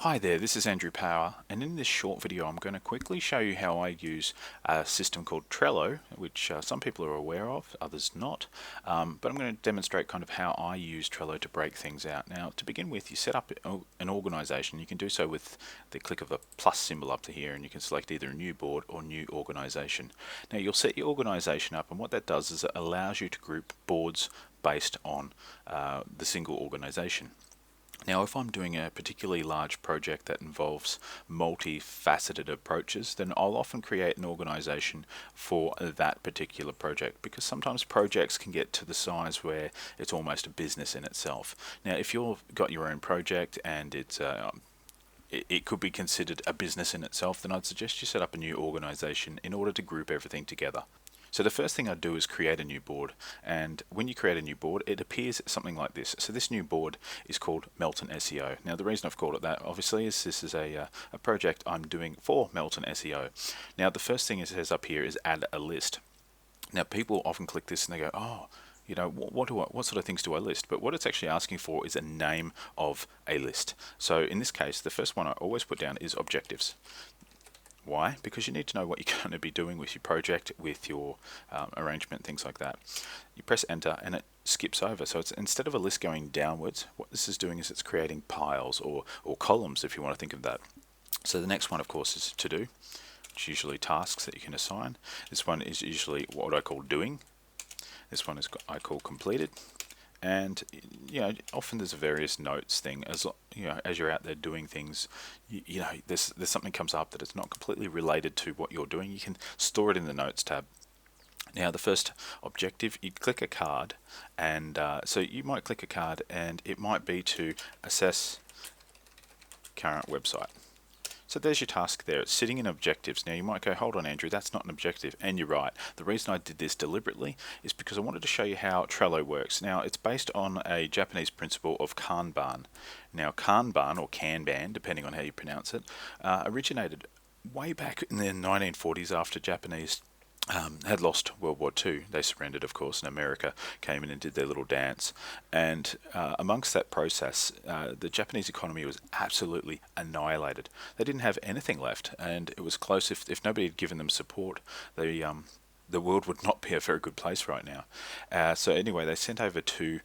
Hi there, this is Andrew Power, and in this short video I'm going to quickly show you how I use a system called Trello, which some people are aware of, others not, but I'm going to demonstrate kind of how I use Trello to break things out. Now, to begin with, you set up an organization. You can do so with the click of the plus symbol up to here, and you can select either a new board or new organization. Now, you'll set your organization up, and what that does is it allows you to group boards based on the single organization. Now, if I'm doing a particularly large project that involves multifaceted approaches, then I'll often create an organization for that particular project, because sometimes projects can get to the size where it's almost a business in itself. Now, if you've got your own project and it could be considered a business in itself, then I'd suggest you set up a new organization in order to group everything together. So the first thing I do is create a new board, and when you create a new board, it appears something like this. So this new board is called Melton SEO. Now, the reason I've called it that obviously is this is a project I'm doing for Melton SEO. Now, the first thing it says up here is add a list. Now, people often click this and they go, oh, you know, what sort of things do I list? But what it's actually asking for is a name of a list. So in this case, the first one I always put down is objectives. Why? Because you need to know what you're going to be doing with your project, with your arrangement, things like that. You press enter and it skips over. So it's, instead of a list going downwards, what this is doing is it's creating piles or columns, if you want to think of that. So the next one, of course, is to do, which is usually tasks that you can assign. This one is usually what I call doing. This one is I call completed. And you know, often there's a various notes thing. As you know, as you're out there doing things, you know, there's something comes up that it's not completely related to what you're doing. You can store it in the notes tab. Now, the first objective, you click a card, and so you might click a card, and it might be to assess current website. So there's your task there. It's sitting in objectives. Now you might go, hold on, Andrew, that's not an objective. And you're right. The reason I did this deliberately is because I wanted to show you how Trello works. Now, it's based on a Japanese principle of Kanban. Now, Kanban, or Kanban, depending on how you pronounce it, originated way back in the 1940s after Japanese had lost World War II. They surrendered, of course, and America came in and did their little dance. And amongst that process, the Japanese economy was absolutely annihilated. They didn't have anything left, and it was close. If nobody had given them support, the world would not be a very good place right now. So anyway, they sent over two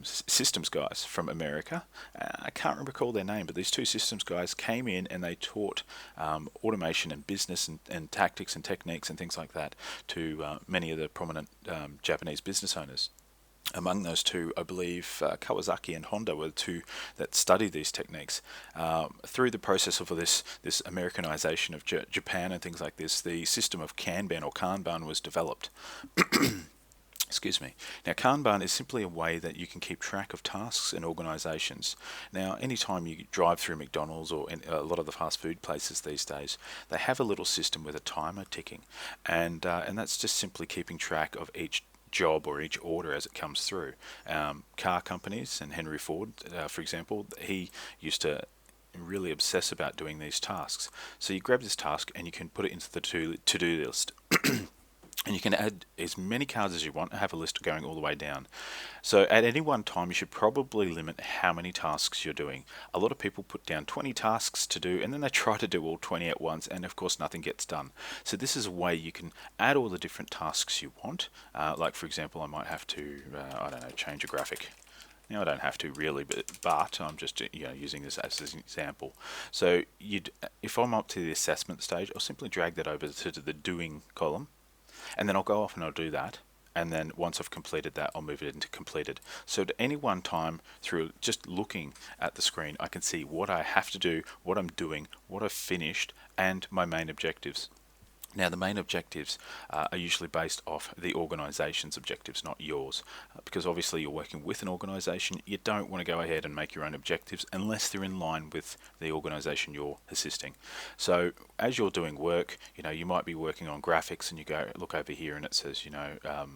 systems guys from America. I can't recall their name, but these two systems guys came in and they taught automation and business and tactics and techniques and things like that to many of the prominent Japanese business owners. Among those two, I believe Kawasaki and Honda were the two that studied these techniques. Through the process of this Americanization of Japan and things like this, the system of Kanban or Kanban was developed. Excuse me. Now, Kanban is simply a way that you can keep track of tasks and organizations. Now, anytime you drive through McDonalds or in a lot of the fast food places these days, they have a little system with a timer ticking, and that's just simply keeping track of each job or each order as it comes through. Car companies, and Henry Ford, for example, he used to really obsess about doing these tasks. So you grab this task and you can put it into the to-do list. And you can add as many cards as you want and have a list going all the way down. So at any one time, you should probably limit how many tasks you're doing. A lot of people put down 20 tasks to do, and then they try to do all 20 at once, and of course nothing gets done. So this is a way you can add all the different tasks you want. Like, for example, I might have to, I don't know, change a graphic. Now, I don't have to really, but I'm just using this as an example. So if I'm up to the assessment stage, I'll simply drag that over to the doing column. And then I'll go off and I'll do that. And then once I've completed that, I'll move it into completed. So at any one time, through just looking at the screen, I can see what I have to do, what I'm doing, what I've finished, and my main objectives. Now, the main objectives are usually based off the organization's objectives, not yours, because obviously you're working with an organization. You don't want to go ahead and make your own objectives unless they're in line with the organization you're assisting. So as you're doing work, you might be working on graphics, and you go look over here and it says, I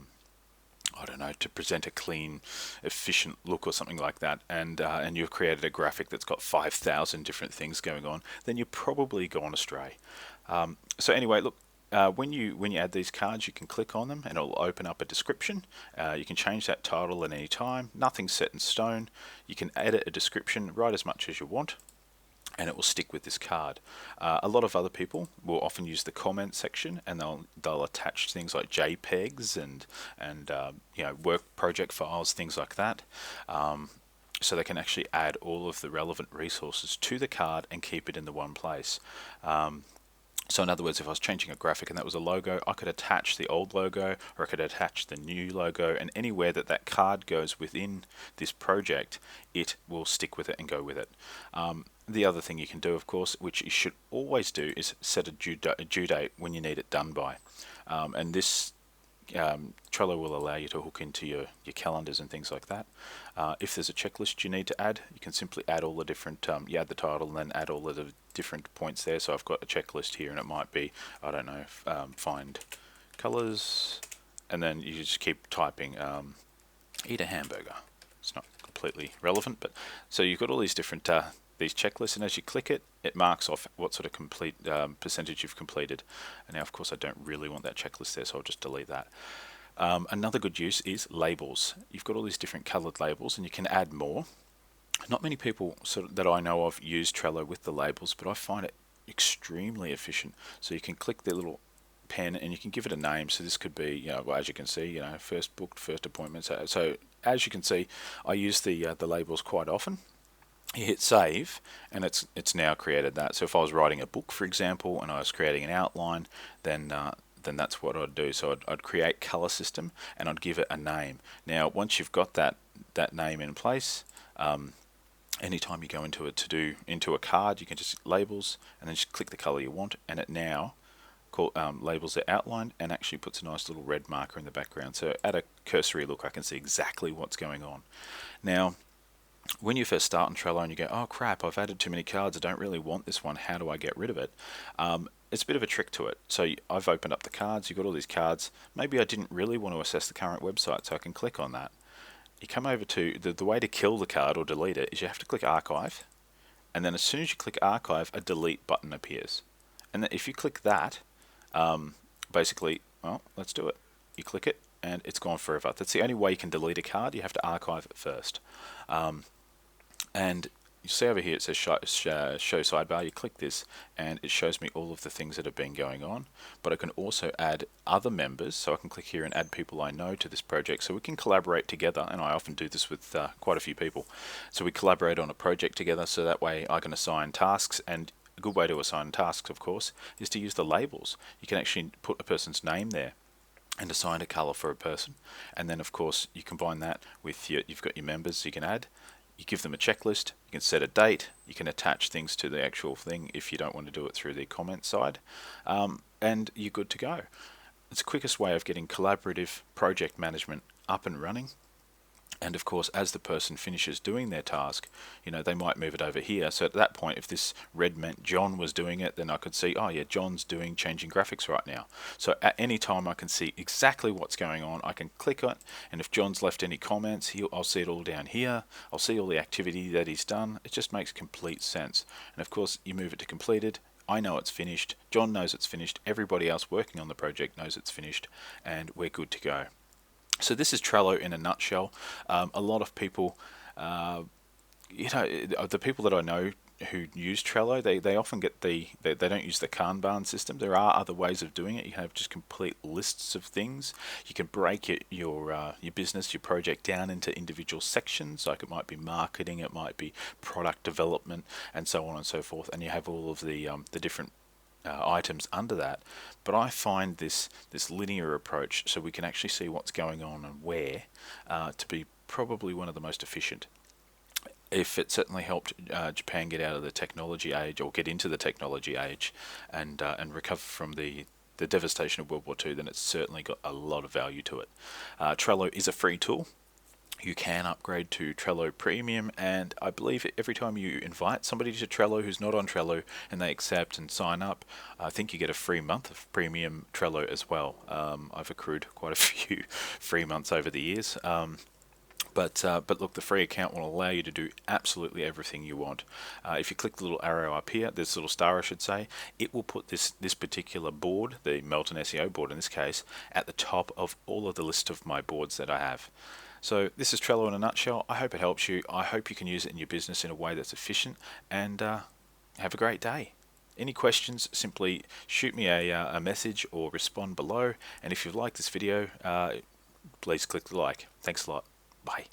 don't know, to present a clean, efficient look or something like that, and you've created a graphic that's got 5,000 different things going on, then you've probably gone astray. So anyway, look, when you add these cards, you can click on them and it'll open up a description. You can change that title at any time. Nothing's set in stone. You can edit a description, write as much as you want. and it will stick with this card. A lot of other people will often use the comment section, and they'll attach things like JPEGs and work project files, things like that. So they can actually add all of the relevant resources to the card and keep it in the one place. So in other words, if I was changing a graphic and that was a logo, I could attach the old logo, or I could attach the new logo, and anywhere that that card goes within this project, it will stick with it and go with it. The other thing you can do, of course, which you should always do, is set a due date when you need it done by. And this Trello will allow you to hook into your calendars and things like that. If there's a checklist you need to add, you can simply add all the different, you add the title and then add all of the different points there. So I've got a checklist here, and it might be, I don't know, find colors, and then you just keep typing, eat a hamburger. It's not completely relevant, but so you've got all these different these checklists, and as you click it, it marks off what sort of complete percentage you've completed. And now, of course, I don't really want that checklist there, so I'll just delete that. Another good use is labels. You've got all these different colored labels, and you can add more. Not many people that I know of use Trello with the labels, but I find it extremely efficient. So you can click the little pen and you can give it a name. So this could be, well, as you can see, first booked, first appointment. So as you can see, I use the labels quite often. You hit save, and it's now created that. So if I was writing a book, for example, and I was creating an outline, then that's what I'd do. So I'd create color system, and I'd give it a name. Now, once you've got that name in place, anytime you go into a card, you can just labels, and then just click the color you want, and it now labels the outline and actually puts a nice little red marker in the background. So at a cursory look, I can see exactly what's going on. Now, when you first start on Trello and you go, oh crap, I've added too many cards, I don't really want this one, how do I get rid of it? It's a bit of a trick to it. So I've opened up the cards, you've got all these cards. Maybe I didn't really want to assess the current website, so I can click on that. You come over to, the way to kill the card or delete it is you have to click archive, and then as soon as you click archive, a delete button appears. And then if you click that, basically, well, let's do it. You click it, and it's gone forever. That's the only way you can delete a card. You have to archive it first. And you see over here it says show sidebar. You click this and it shows me all of the things that have been going on, but I can also add other members. So I can click here and add people I know to this project, so we can collaborate together. And I often do this with quite a few people. So we collaborate on a project together, so that way I can assign tasks. And a good way to assign tasks, of course, is to use the labels. You can actually put a person's name there and assign a color for a person, and then of course you combine that with you've got your members you can add. You give them a checklist, you can set a date, you can attach things to the actual thing if you don't want to do it through the comment side, and you're good to go. It's the quickest way of getting collaborative project management up and running. And of course, as the person finishes doing their task, they might move it over here. So at that point, if this red meant John was doing it, then I could see, oh yeah, John's changing graphics right now. So at any time I can see exactly what's going on. I can click on it, and if John's left any comments, I'll see it all down here. I'll see all the activity that he's done. It just makes complete sense. And of course, you move it to completed. I know it's finished. John knows it's finished. Everybody else working on the project knows it's finished, and we're good to go. So this is Trello in a nutshell. A lot of people, the people that I know who use Trello, they often get they don't use the Kanban system. There are other ways of doing it. You can have just complete lists of things. You can break your business, your project down into individual sections. Like it might be marketing, it might be product development, and so on and so forth. And you have all of the different items under that. But I find this linear approach, so we can actually see what's going on and where, to be probably one of the most efficient. If it certainly helped Japan get out of the technology age, or get into the technology age, and recover from the devastation of World War II, then it's certainly got a lot of value to it. Trello is a free tool. You can upgrade to Trello Premium, and I believe every time you invite somebody to Trello who's not on Trello and they accept and sign up, I think you get a free month of Premium Trello as well. I've accrued quite a few free months over the years. But look, the free account will allow you to do absolutely everything you want. If you click the little arrow up here, this little star I should say, it will put this particular board, the Melton SEO board in this case, at the top of all of the list of my boards that I have. So this is Trello in a nutshell. I hope it helps you. I hope you can use it in your business in a way that's efficient, and have a great day. Any questions, simply shoot me a message or respond below. And if you've liked this video, please click the like. Thanks a lot. Bye.